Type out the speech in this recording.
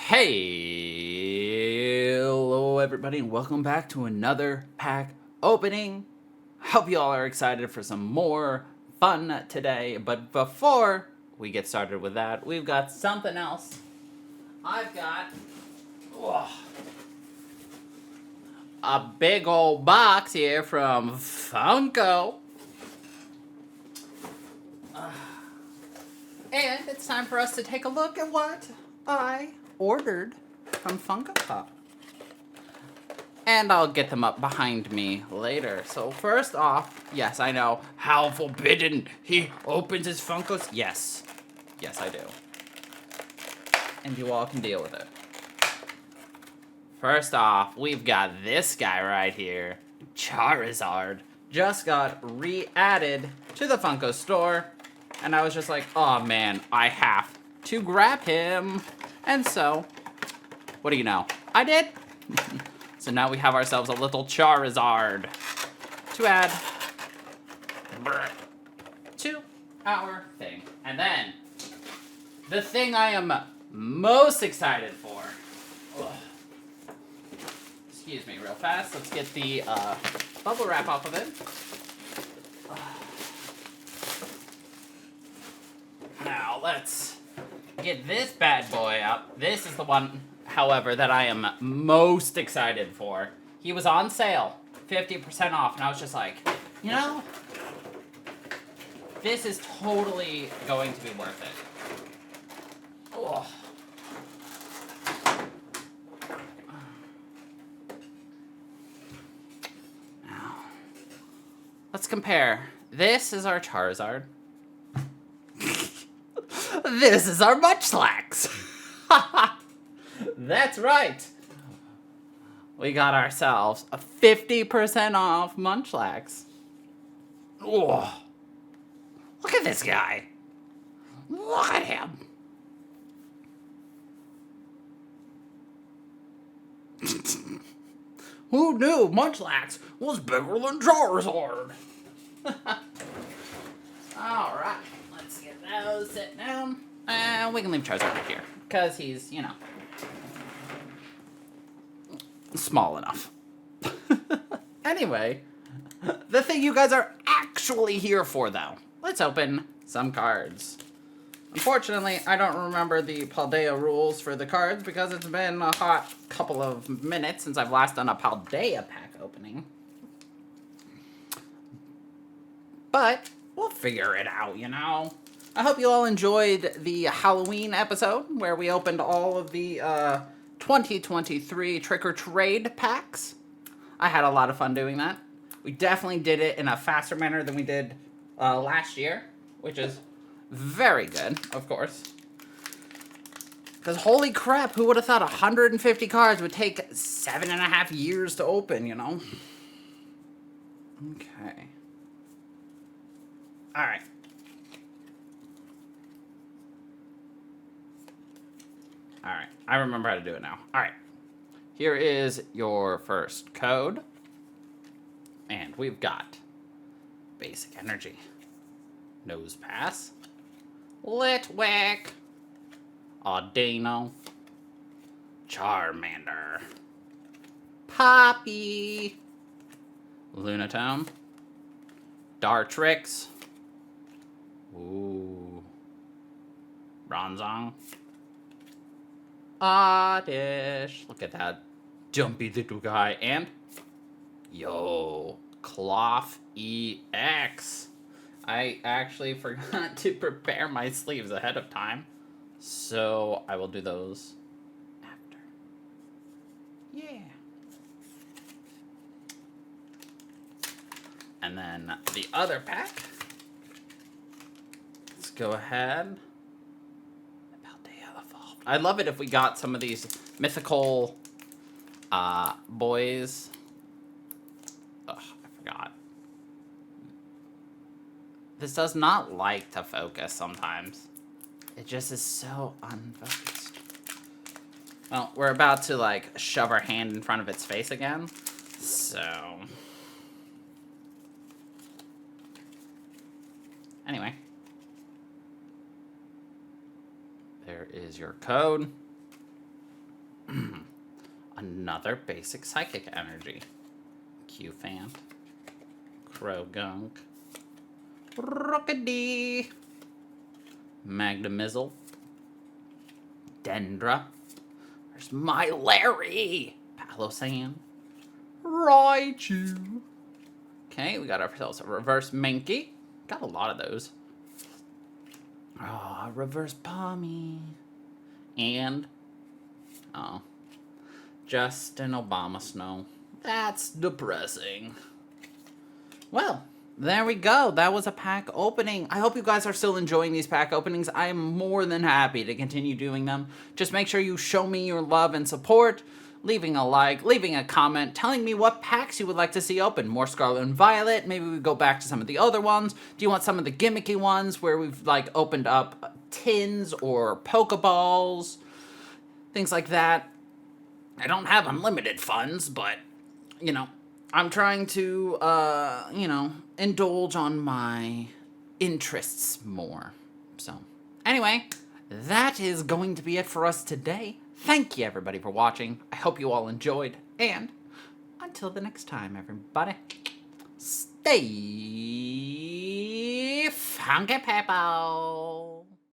Hey, hello everybody, and welcome back to another pack opening. Hope you all are excited for some more fun today, but before we get started with that, we've got something else. I've got a big old box here from Funko. And it's time for us to take a look at what I ordered from Funko Pop. And I'll get them up behind me later. So first off, yes, I know, how forbidden he opens his Funkos. Yes, I do. And you all can deal with it. First off, we've got this guy right here, Charizard. Just got re-added to the Funko store. And I was just like, oh man, I have to grab him. And so, what do you know? I did. So now we have ourselves a little Charizard to add to our thing. And then, the thing I am most excited for. Excuse me real fast. Let's get the bubble wrap off of it. Now, let's get this bad boy up. This is the one, however, that I am most excited for. He was on sale, 50% off, and I was just like, you know, this is totally going to be worth it. Oh. Now, let's compare. This is our Charizard. This is our Munchlax. That's right. We got ourselves a 50% off Munchlax. Oh, look at this guy. Look at him. Who knew Munchlax was bigger than Charizard? All right. Let's get those sit down. We can leave Charizard right here. Because he's, you know, small enough. Anyway, the thing you guys are actually here for, though. Let's open some cards. Unfortunately, I don't remember the Paldea rules for the cards because it's been a hot couple of minutes since I've last done a Paldea pack opening. But we'll figure it out, you know. I hope you all enjoyed the Halloween episode where we opened all of the 2023 Trick or Trade packs. I had a lot of fun doing that. We definitely did it in a faster manner than we did last year, which is very good, of course. Because holy crap, who would have thought 150 cards would take 7.5 years to open, you know? Okay. Alright. Alright, I remember how to do it now. Alright. Here is your first code. And we've got Basic Energy, Nose Pass, Litwick, Audino, Charmander, Poppy, Lunatone, Dartrix, ooh, Bronzong, Oddish, look at that jumpy little guy, and yo, Cloth EX. I actually forgot to prepare my sleeves ahead of time, so I will do those after. Yeah. And then the other pack. Let's go ahead. I love it if we got some of these mythical boys. Ugh, I forgot. This does not like to focus sometimes. It just is so unfocused. Well, we're about to, like, shove our hand in front of its face again. So. Anyway. There is your code. Another basic psychic energy. Q-Fant. Krogunk. Rookidee. Magdamizzle. Dendra. There's my Larry. Palossand. Raichu. Okay, we got ourselves a reverse Mankey. Got a lot of those. Oh, reverse Palmy. And, oh, just an Obama Snow. That's depressing. Well, there we go. That was a pack opening. I hope you guys are still enjoying these pack openings. I am more than happy to continue doing them. Just make sure you show me your love and support. Leaving a like, leaving a comment, telling me what packs you would like to see open. More Scarlet and Violet, maybe we go back to some of the other ones. Do you want some of the gimmicky ones where we've like opened up tins or Pokeballs? Things like that. I don't have unlimited funds, but, you know, I'm trying to, indulge on my interests more. So, anyway, that is going to be it for us today. Thank you, everybody, for watching. I hope you all enjoyed. And until the next time, everybody, stay funky, people.